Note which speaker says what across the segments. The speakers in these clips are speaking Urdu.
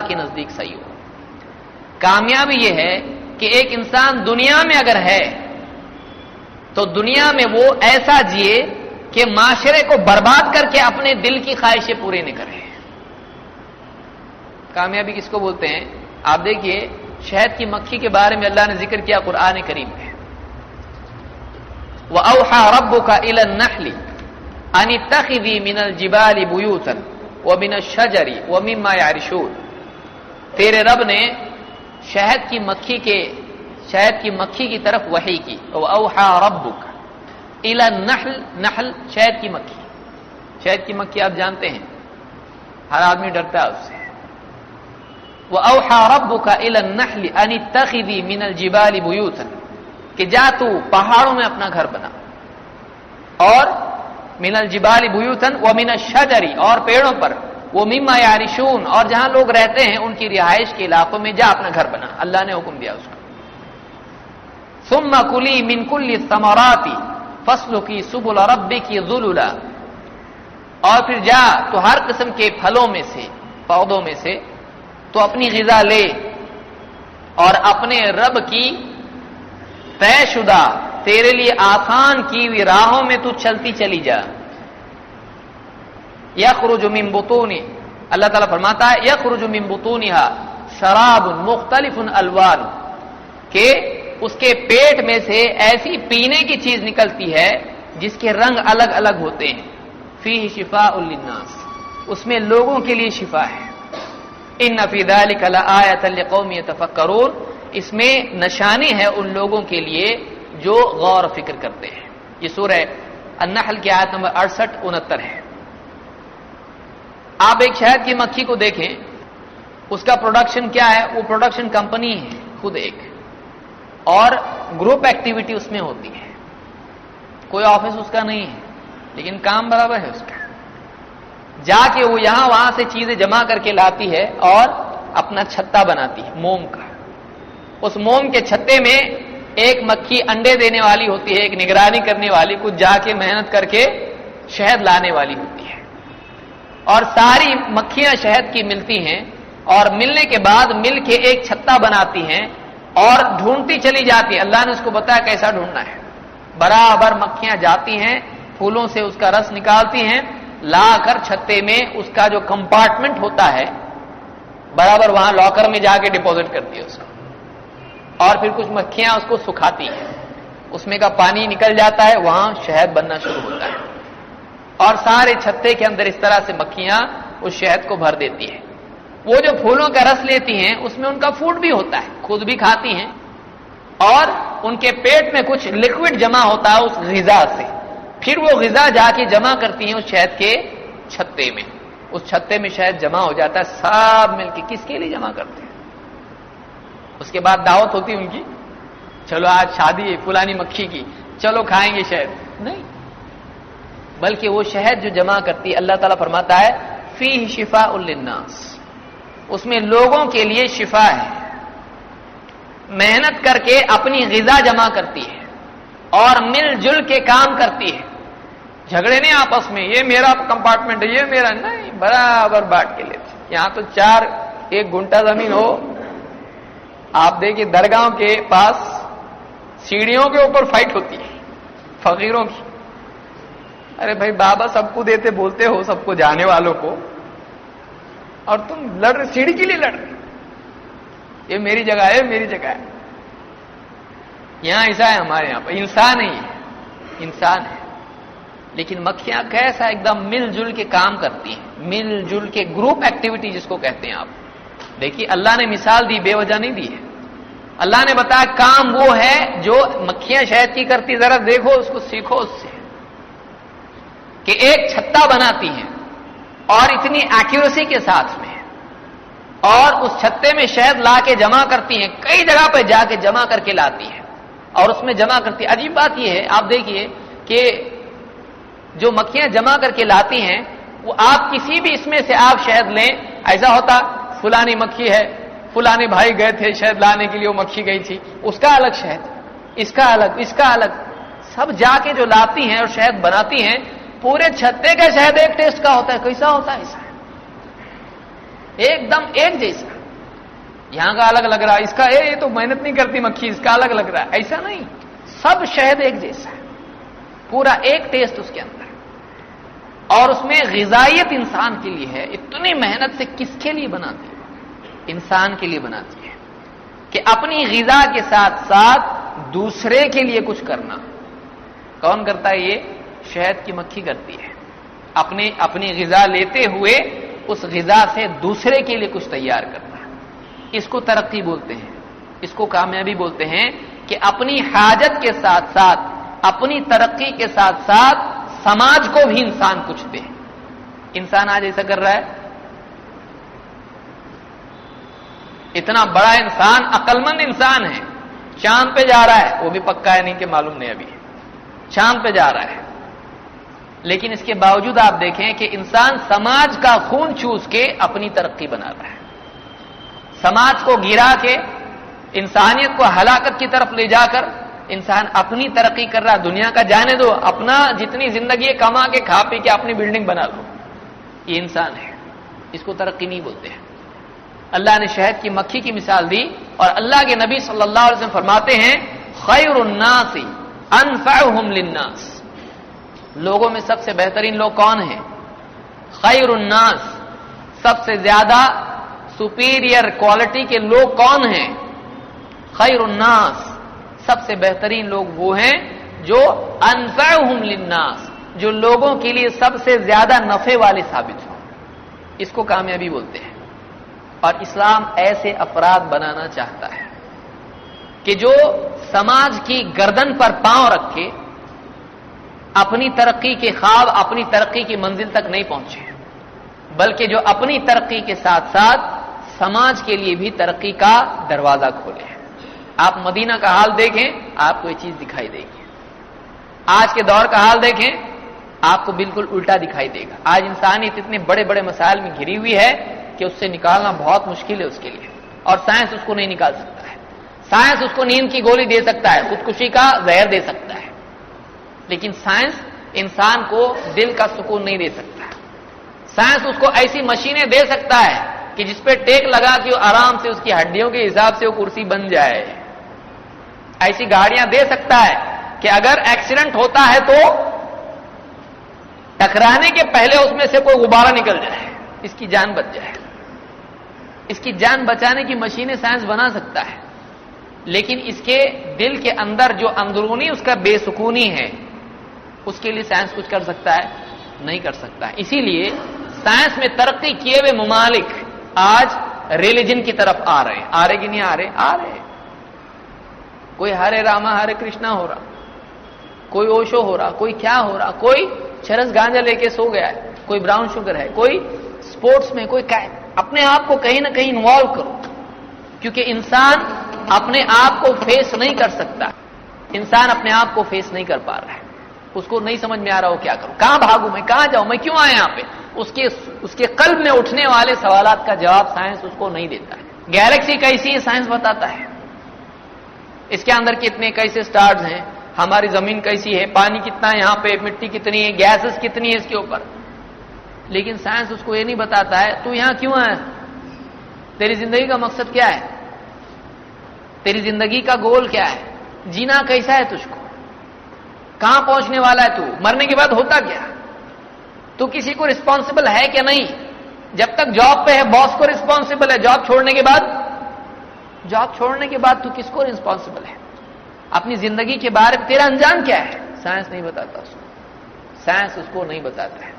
Speaker 1: کے نزدیک صحیح ہو۔ کامیابی یہ ہے کہ ایک انسان دنیا میں اگر ہے تو دنیا میں وہ ایسا جیے کہ معاشرے کو برباد کر کے اپنے دل کی خواہشیں پوری نہ کرے۔ کامیابی کس کو بولتے ہیں؟ آپ دیکھیے شہد کی مکھی کے بارے میں اللہ نے ذکر کیا قرآن کریم میں، وَأَوْحَى رَبُّكَ إِلَى النَّحْلِ أَنِ اتَّخِذِي مِنَ الْجِبَالِ بُيُوتًا وَمِنَ الشَّجَرِ وَمِمَّا يَعْرِشُونَ، تیرے رب نے شہد کی مکھی کی طرف وحی کی۔ وَأَوْحَى رَبُّكَ إِلَى النَّحْلِ، نحل شہد کی مکھی، شہد کی مکھی آپ جانتے ہیں ہر آدمی ڈرتا ہے اس سے۔ وَأَوْحَى رَبُّكَ إِلَى النَّحْلِ أَنِ اتَّخِذِي مِنَ الْجِبَالِ بُيُوتًا، کہ جا تو پہاڑوں میں اپنا گھر بنا، اور من الجبال بیوتن ومن الشجر، اور پیڑوں پر، ومما یعرشون، اور جہاں لوگ رہتے ہیں ان کی رہائش کے علاقوں میں جا اپنا گھر بنا، اللہ نے حکم دیا اس کو۔ ثم کلی من کل الثمرات فاسلکی سبل ربک ذللا، اور پھر جا تو ہر قسم کے پھلوں میں سے، پودوں میں سے تو اپنی غذا لے، اور اپنے رب کی طے شدہ تیرے لیے آسان کی ہوئی راہوں میں تو چلتی چلی جا۔ یخرج من بطون، اللہ تعالیٰ فرماتا ہے یخرج من بطونها شراب مختلف الوان، کہ اس کے پیٹ میں سے ایسی پینے کی چیز نکلتی ہے جس کے رنگ الگ الگ ہوتے ہیں۔ فیہ شفاء للناس، اس میں لوگوں کے لیے شفا ہے۔ ان فی ذلک لآیۃ لقوم یتفکرون، اس میں نشانی ہے ان لوگوں کے لیے جو غور و فکر کرتے ہیں۔ یہ سورہ النحل کی آیت نمبر 68-69 ہے۔ آپ ایک شہد کی مکھی کو دیکھیں، اس کا پروڈکشن کیا ہے؟ وہ پروڈکشن کمپنی ہے خود ایک، اور گروپ ایکٹیویٹی اس میں ہوتی ہے، کوئی آفس اس کا نہیں ہے لیکن کام برابر ہے اس کا۔ جا کے وہ یہاں وہاں سے چیزیں جمع کر کے لاتی ہے اور اپنا چھتا بناتی ہے موم کا۔ اس موم کے چھتے میں ایک مکھی انڈے دینے والی ہوتی ہے، ایک نگرانی کرنے والی، کچھ جا کے محنت کر کے شہد لانے والی ہوتی ہے، اور ساری مکھیاں شہد کی ملتی ہیں، اور ملنے کے بعد مل کے ایک چھتا بناتی ہیں اور ڈھونڈتی چلی جاتی ہے۔ اللہ نے اس کو بتایا کیسا ڈھونڈنا ہے۔ برابر مکھیاں جاتی ہیں، پھولوں سے اس کا رس نکالتی ہیں، لا کر چھتے میں اس کا جو کمپارٹمنٹ ہوتا ہے برابر وہاں لاکر میں جا کے ڈپوزٹ کرتی ہے اس کو، اور پھر کچھ مکھیاں اس کو سکھاتی ہیں، اس میں کا پانی نکل جاتا ہے، وہاں شہد بننا شروع ہوتا ہے، اور سارے چھتے کے اندر اس طرح سے مکھیاں اس شہد کو بھر دیتی ہیں۔ وہ جو پھولوں کا رس لیتی ہیں اس میں ان کا فوڈ بھی ہوتا ہے، خود بھی کھاتی ہیں، اور ان کے پیٹ میں کچھ لکوڈ جمع ہوتا ہے اس غذا سے، پھر وہ غذا جا کے جمع کرتی ہیں اس شہد کے چھتے میں، اس چھتے میں شہد جمع ہو جاتا ہے، سب مل کے کس کے لیے جمع کرتے ہیں؟ اس کے بعد دعوت ہوتی ان کی، چلو آج شادی ہے فلانی مکھی کی، چلو کھائیں گے شہد، نہیں، بلکہ وہ شہد جو جمع کرتی اللہ تعالیٰ فرماتا ہے فیہ شفاء للناس، اس میں لوگوں کے لیے شفا ہے۔ محنت کر کے اپنی غذا جمع کرتی ہے اور مل جل کے کام کرتی ہے، جھگڑے نہیں آپس میں، یہ میرا کمپارٹمنٹ ہے، یہ میرا نہیں، برابر بانٹ کے لیتے۔ یہاں تو 1 گھنٹہ زمین ہو، آپ دیکھیے درگاہوں کے پاس سیڑھیوں کے اوپر فائٹ ہوتی ہے فقیروں کی، ارے بھائی بابا سب کو دیتے بولتے ہو سب کو جانے والوں کو، اور تم لڑ رہے سیڑھی کے لیے لڑ رہے، یہ میری جگہ ہے، میری جگہ ہے۔ یہاں ایسا ہے، ہمارے یہاں پر انسان ہی ہے، انسان ہے، لیکن مکھیاں کیسا ایک دم مل جل کے کام کرتی ہیں، مل جل کے گروپ ایکٹیویٹی جس کو کہتے ہیں آپ۔ دیکھیے اللہ نے مثال دی، بے وجہ نہیں دی ہے، اللہ نے بتایا کام وہ ہے جو مکھیاں شہد کی کرتی، ذرا دیکھو اس کو، سیکھو اس سے، کہ ایک چھتا بناتی ہیں اور اتنی ایکوریسی کے ساتھ میں، اور اس چھتے میں شہد لا کے جمع کرتی ہیں، کئی جگہ پہ جا کے جمع کر کے لاتی ہیں اور اس میں جمع کرتی ہیں۔ عجیب بات یہ ہے، آپ دیکھیے کہ جو مکھیاں جمع کر کے لاتی ہیں، وہ آپ کسی بھی اس میں سے آپ شہد لیں، ایسا ہوتا فلانی مکھی ہے، فلانے بھائی گئے تھے شہد لانے کے لیے، وہ مکھی گئی تھی، اس کا الگ شہد، اس کا الگ، اس کا الگ، سب جا کے جو لاتی ہیں اور شہد بناتی ہیں، پورے چھتے کا شہد ایک ٹیسٹ کا ہوتا ہے، کیسا ہوتا ہے ایسا، ایک دم ایک جیسا۔ یہاں کا الگ لگ رہا ہے، اس کا یہ تو محنت نہیں کرتی مکھی، اس کا الگ لگ رہا ہے، ایسا نہیں، سب شہد ایک جیسا ہے، پورا ایک ٹیسٹ اس کے اندر، اور اس میں غذائیت انسان کے لیے ہے. اتنی محنت سے کس کے لیے بناتی ہے؟ انسان کے لیے بناتی ہے کہ اپنی غذا کے ساتھ ساتھ دوسرے کے لیے کچھ کرنا. کون کرتا ہے یہ؟ شہد کی مکھی کرتی ہے. اپنی غذا لیتے ہوئے اس غذا سے دوسرے کے لیے کچھ تیار کرنا. اس کو ترقی بولتے ہیں، اس کو کامیابی بولتے ہیں کہ اپنی حاجت کے ساتھ ساتھ، اپنی ترقی کے ساتھ ساتھ سماج کو بھی انسان کچھ دے. انسان آج ایسا کر رہا ہے. اتنا بڑا انسان، عقل مند انسان ہے، چاند پہ جا رہا ہے، وہ بھی پکا ہے نہیں کہ معلوم نہیں، ابھی چاند پہ جا رہا ہے، لیکن اس کے باوجود آپ دیکھیں کہ انسان سماج کا خون چوس کے اپنی ترقی بنا رہا ہے. سماج کو گرا کے انسانیت کو ہلاکت کی طرف لے جا کر انسان اپنی ترقی کر رہا. دنیا کا جانے دو، اپنا جتنی زندگی کما کے کھا پی کے اپنی بلڈنگ بنا لو، یہ انسان ہے. اس کو ترقی نہیں بولتے ہیں. اللہ نے شہد کی مکھی کی مثال دی، اور اللہ کے نبی صلی اللہ علیہ وسلم فرماتے ہیں خیر الناس انفعهم للناس. لوگوں میں سب سے بہترین لوگ کون ہیں؟ خیر الناس، سب سے زیادہ سپیریئر کوالٹی کے لوگ کون ہیں؟ خیر الناس، سب سے بہترین لوگ وہ ہیں جو انفعهم للناس، جو لوگوں کے لیے سب سے زیادہ نفع والے ثابت ہوں. اس کو کامیابی بولتے ہیں. اور اسلام ایسے افراد بنانا چاہتا ہے کہ جو سماج کی گردن پر پاؤں رکھ کے اپنی ترقی کے خواب، اپنی ترقی کی منزل تک نہیں پہنچے، بلکہ جو اپنی ترقی کے ساتھ ساتھ سماج کے لیے بھی ترقی کا دروازہ کھولے. آپ مدینہ کا حال دیکھیں، آپ کو یہ چیز دکھائی دے گی. آج کے دور کا حال دیکھیں، آپ کو بالکل الٹا دکھائی دے گا. آج انسانیت اتنے بڑے بڑے مسائل میں گھری ہوئی ہے کہ اس سے نکالنا بہت مشکل ہے اس کے لیے، اور سائنس اس کو نہیں نکال سکتا ہے. سائنس اس کو نیند کی گولی دے سکتا ہے، خودکشی کا زہر دے سکتا ہے، لیکن سائنس انسان کو دل کا سکون نہیں دے سکتا. سائنس اس کو ایسی مشینیں دے سکتا ہے کہ جس پہ ٹیک لگا کہ وہ آرام سے اس کی ہڈیوں کے حساب سے وہ کرسی بن جائے. ایسی گاڑیاں دے سکتا ہے کہ اگر ایکسیڈنٹ ہوتا ہے تو ٹکرانے کے پہلے اس میں سے کوئی غبارہ نکل جائے، اس کی جان بچ جائے. اس کی جان بچانے کی مشینیں سائنس بنا سکتا ہے، لیکن اس کے دل کے اندر جو اندرونی اس کا بے سکونی ہے، اس کے لیے سائنس کچھ کر سکتا ہے؟ نہیں کر سکتا. اسی لیے سائنس میں ترقی کیے ہوئے ممالک آج ریلیجن کی طرف آ رہے ہیں. آ رہے کہ نہیں آ رہے؟ آ رہے. کوئی ہرے راما ہرے کرشنا ہو رہا، کوئی اوشو ہو رہا، کوئی کیا ہو رہا، کوئی چرس گانجا لے کے سو گیا ہے، کوئی براؤن شوگر ہے، کوئی سپورٹس میں، کوئی اپنے آپ کو کہیں نہ کہیں انوالو کرو، کیونکہ انسان اپنے آپ کو فیس نہیں کر سکتا. انسان اپنے آپ کو فیس نہیں کر پا رہا ہے. اس کو نہیں سمجھ میں آ رہا ہو کیا کروں، کہاں بھاگوں میں، کہاں جاؤں میں، کیوں آیا یہاں پہ. اس کے قلب میں اٹھنے والے سوالات کا جواب سائنس اس کو نہیں دیتا ہے. گیلیکسی کیسی ہے سائنس بتاتا ہے، اس کے اندر کتنے کیسے سٹارز ہیں، ہماری زمین کیسی ہے، پانی کتنا ہے یہاں پہ، مٹی کتنی ہے، گیسز کتنی ہے اس کے اوپر. لیکن سائنس اس کو یہ نہیں بتاتا ہے تو یہاں کیوں ہے، تیری زندگی کا مقصد کیا ہے، تیری زندگی کا گول کیا ہے، جینا کیسا ہے، تجھ کو کہاں پہنچنے والا ہے، تو مرنے کے بعد ہوتا کیا، تو کسی کو رسپانسبل ہے کہ نہیں. جب تک جاب پہ ہے باس کو رسپانسبل ہے، جاب چھوڑنے کے بعد تو کس کو رسپانسبل ہے. اپنی زندگی کے بارے میں تیرا انجام کیا ہے، سائنس نہیں بتاتا اس کو. سائنس اس کو نہیں بتاتا ہے.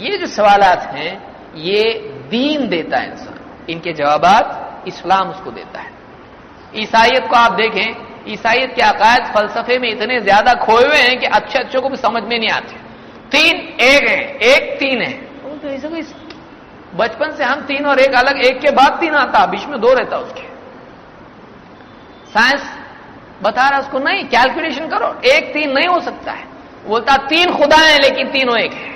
Speaker 1: یہ جو سوالات ہیں یہ دین دیتا ہے انسان، ان کے جوابات اسلام اس کو دیتا ہے. عیسائیت کو آپ دیکھیں، عیسائیت کے عقائد فلسفے میں اتنے زیادہ کھوئے ہوئے ہیں کہ اچھوں کو بھی سمجھ میں نہیں آتے. 3 ایک ہے، 1 3 ہے. بچپن سے ہم 3 اور 1 الگ، 1 کے بعد 3 آتا، بیچ میں 2 رہتا اس کے. سائنس بتا رہا اس کو نہیں، کیلکولیشن کرو، 1 3 نہیں ہو سکتا ہے. بولتا 3 خدا ہیں لیکن تینوں ایک ہے.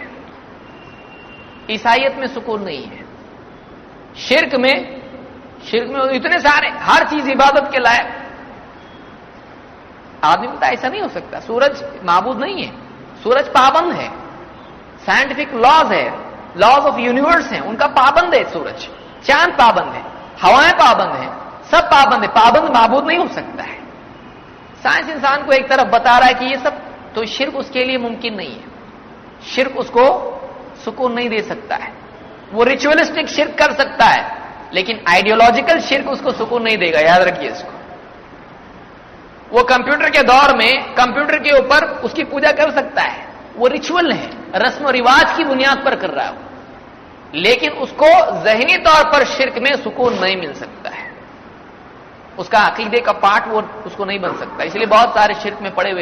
Speaker 1: عیسائیت میں سکون نہیں ہے. شرک میں اتنے سارے، ہر چیز عبادت کے لائق. آدمی بتا ایسا نہیں ہو سکتا، سورج معبود نہیں ہے، سورج پابند ہے، سائنٹیفک لاز ہے، لاز آف یونیورس ہیں، ان کا پابند ہے سورج. چاند پابند ہے، ہوائیں پابند ہیں، سب پابند ہے، پابند معبود نہیں ہو سکتا ہے۔ سائنس انسان کو ایک طرف بتا رہا ہے کہ یہ سب تو شرک اس کے لیے ممکن نہیں ہے، شرک اس کو سکون نہیں دے سکتا ہے، وہ ریچولسٹک شرک کر سکتا ہے لیکن آئیڈیولوجیکل شرک اس کو سکون نہیں دے گا، یاد رکھیے اس کو۔ وہ کمپیوٹر کے دور میں کمپیوٹر کے اوپر اس کی پوجا کر سکتا ہے، وہ ریچول ہے، رسم و رواج کی بنیاد پر کر رہا ہے، لیکن اس کو ذہنی طور پر شرک میں سکون نہیں مل سکتا ہے، اس کا عقیدے کا پارٹ وہ اس کو نہیں بن سکتا۔ اس لیے بہت سارے شرک میں پڑے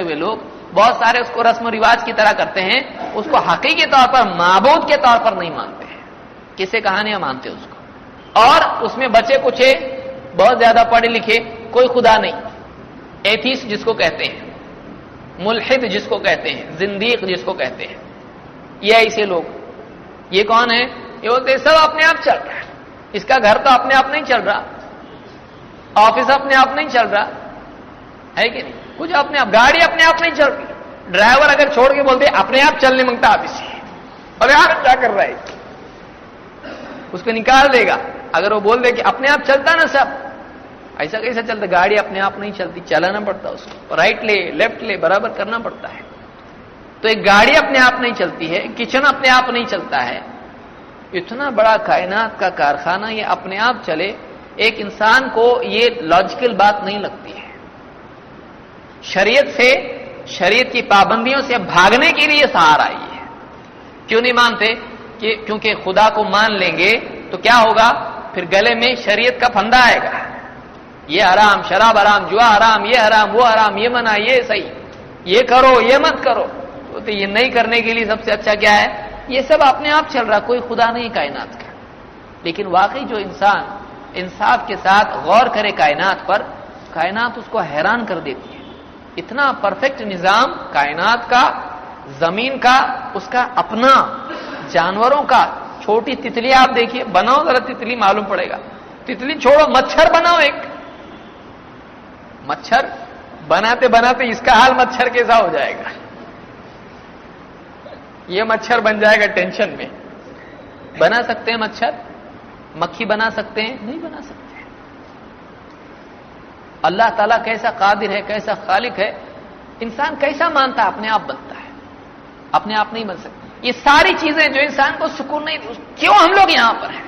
Speaker 1: ہوئے لوگ بہت سارے اس کو رسم و رواج کی طرح کرتے ہیں، اس کو حقیقی طور پر معبود کے طور پر نہیں مانتے ہیں، کسے کہانیاں مانتے اس کو، اور اس میں بچے کچھ بہت زیادہ پڑھے لکھے، کوئی خدا نہیں، ایتھیسٹ جس کو کہتے ہیں، ملحد جس کو کہتے ہیں، زندیق جس کو کہتے ہیں، یہ ایسے لوگ، یہ کون ہے؟ یہ بولتے سب اپنے آپ چل رہا ہے، اس کا گھر تو اپنے آپ نہیں چل رہا، آفس اپنے آپ نہیں چل رہا ہے کہ نہیں، کچھ اپنے آپ، گاڑی اپنے آپ نہیں چل رہی، ڈرائیور اگر چھوڑ کے بولتے اپنے آپ چلنے منگتا آپ اسے، ارے یار کیا کر رہا ہے، اس کو نکال دے گا۔ اگر وہ بول دے کہ اپنے آپ چلتا نا سب، ایسا کیسا چلتا، گاڑی اپنے آپ نہیں چلتی، چلانا پڑتا اس کو، رائٹ لے لیفٹ لے برابر کرنا پڑتا ہے۔ تو ایک گاڑی اپنے آپ نہیں چلتی ہے، کچن اپنے آپ نہیں چلتا ہے، اتنا بڑا کائنات کا کارخانہ یہ اپنے آپ چلے، ایک انسان کو یہ لاجیکل بات نہیں لگتی ہے۔ شریعت کی پابندیوں سے بھاگنے کے لیے سہارا یہ ہے۔ کیوں نہیں مانتے؟ کیونکہ خدا کو مان لیں گے تو کیا ہوگا، پھر گلے میں شریعت کا پھندا آئے گا، یہ حرام، شراب حرام، جوا حرام، یہ حرام، وہ حرام، یہ منع، یہ صحیح، یہ کرو، یہ مت کرو، تو یہ نہیں کرنے کے لیے سب سے اچھا کیا ہے؟ یہ سب اپنے آپ چل رہا، کوئی خدا نہیں کائنات کا۔ لیکن واقعی جو انسان انصاف کے ساتھ غور کرے کائنات پر، کائنات اس کو حیران کر دیتی ہے، اتنا پرفیکٹ نظام کائنات کا، زمین کا، اس کا اپنا، جانوروں کا، چھوٹی تتلی آپ دیکھیے، بناؤ ذرا تتلی، معلوم پڑے گا، تتلی چھوڑو، مچھر بناؤ، ایک مچھر بناتے بناتے اس کا حال مچھر کیسا ہو جائے گا، یہ مچھر بن جائے گا ٹینشن میں۔ بنا سکتے ہیں مچھر؟ مکھی بنا سکتے ہیں؟ نہیں بنا سکتے۔ اللہ تعالیٰ کیسا قادر ہے، کیسا خالق ہے، انسان کیسا مانتا ہے، اپنے آپ بنتا ہے، اپنے آپ نہیں بن سکتا۔ یہ ساری چیزیں جو انسان کو سکون نہیں دی، کیوں ہم لوگ یہاں پر ہیں؟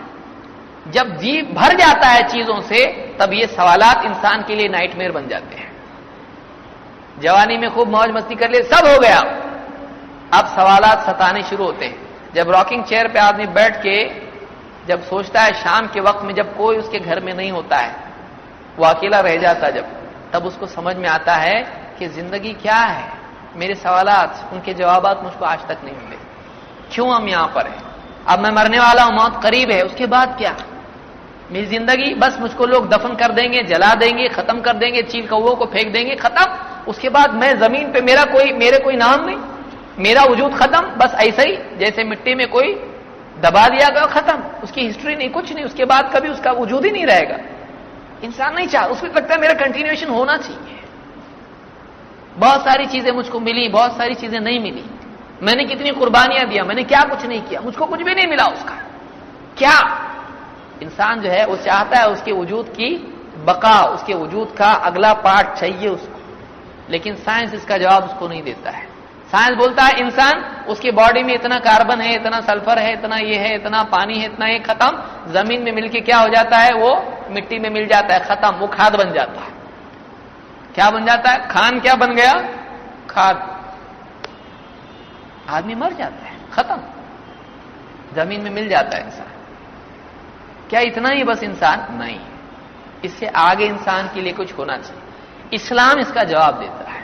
Speaker 1: جب جی بھر جاتا ہے چیزوں سے، تب یہ سوالات انسان کے لیے نائٹ میئر بن جاتے ہیں۔ جوانی میں خوب موج مستی کر لے، سب ہو گیا، اب سوالات ستانے شروع ہوتے ہیں۔ جب راکنگ چیئر پہ آدمی بیٹھ کے جب سوچتا ہے شام کے وقت میں، جب کوئی اس کے گھر میں نہیں ہوتا ہے، وہ اکیلا رہ جاتا جب، تب اس کو سمجھ میں آتا ہے کہ زندگی کیا ہے، میرے سوالات، ان کے جوابات مجھ کو آج تک نہیں ملے، کیوں ہم یہاں پر ہیں؟ اب میں مرنے والا ہوں، موت قریب ہے، اس کے بعد کیا؟ میری زندگی بس مجھ کو لوگ دفن کر دیں گے، جلا دیں گے، ختم کر دیں گے، چیل کووں کو پھینک دیں گے، ختم۔ اس کے بعد میں زمین پہ میرے کوئی نام نہیں، میرا وجود ختم، بس ایسا ہی جیسے مٹی میں کوئی دبا دیا گیا، ختم، اس کی ہسٹری نہیں، کچھ نہیں، اس کے بعد کبھی اس کا وجود ہی نہیں رہے گا۔ انسان نہیں چاہتا، اس کو لگتا ہے میرا کنٹینیوشن ہونا چاہیے۔ بہت ساری چیزیں مجھ کو ملی، بہت ساری چیزیں نہیں ملی، میں نے کتنی قربانیاں دیا، میں نے کیا کچھ نہیں کیا، مجھ کو کچھ بھی نہیں ملا اس کا کیا؟ انسان جو ہے وہ چاہتا ہے اس کے وجود کی بقا، اس کے وجود کا اگلا پارٹ چاہیے اس کو، لیکن سائنس اس کا جواب اس کو نہیں دیتا ہے۔ سائنس بولتا ہے انسان، اس کی باڈی میں اتنا کاربن ہے، اتنا سلفر ہے، اتنا یہ ہے، اتنا پانی ہے، اتنا یہ، ختم، زمین میں مل کے کیا ہو جاتا ہے، وہ مٹی میں مل جاتا ہے، ختم، وہ کھاد بن جاتا ہے۔ کیا بن جاتا ہے؟ کھان کیا بن گیا؟ کھاد۔ آدمی مر جاتا ہے، ختم، زمین میں مل جاتا ہے انسان۔ کیا اتنا ہی بس انسان؟ نہیں، اس سے آگے انسان کے لیے کچھ ہونا چاہیے۔ اسلام اس کا جواب دیتا ہے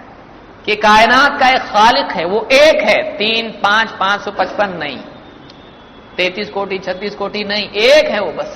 Speaker 1: کہ کائنات کا ایک خالق ہے، وہ ایک ہے، 3، 5، 555 نہیں، 33 کوٹی 36 کوٹی نہیں، ایک ہے وہ بس۔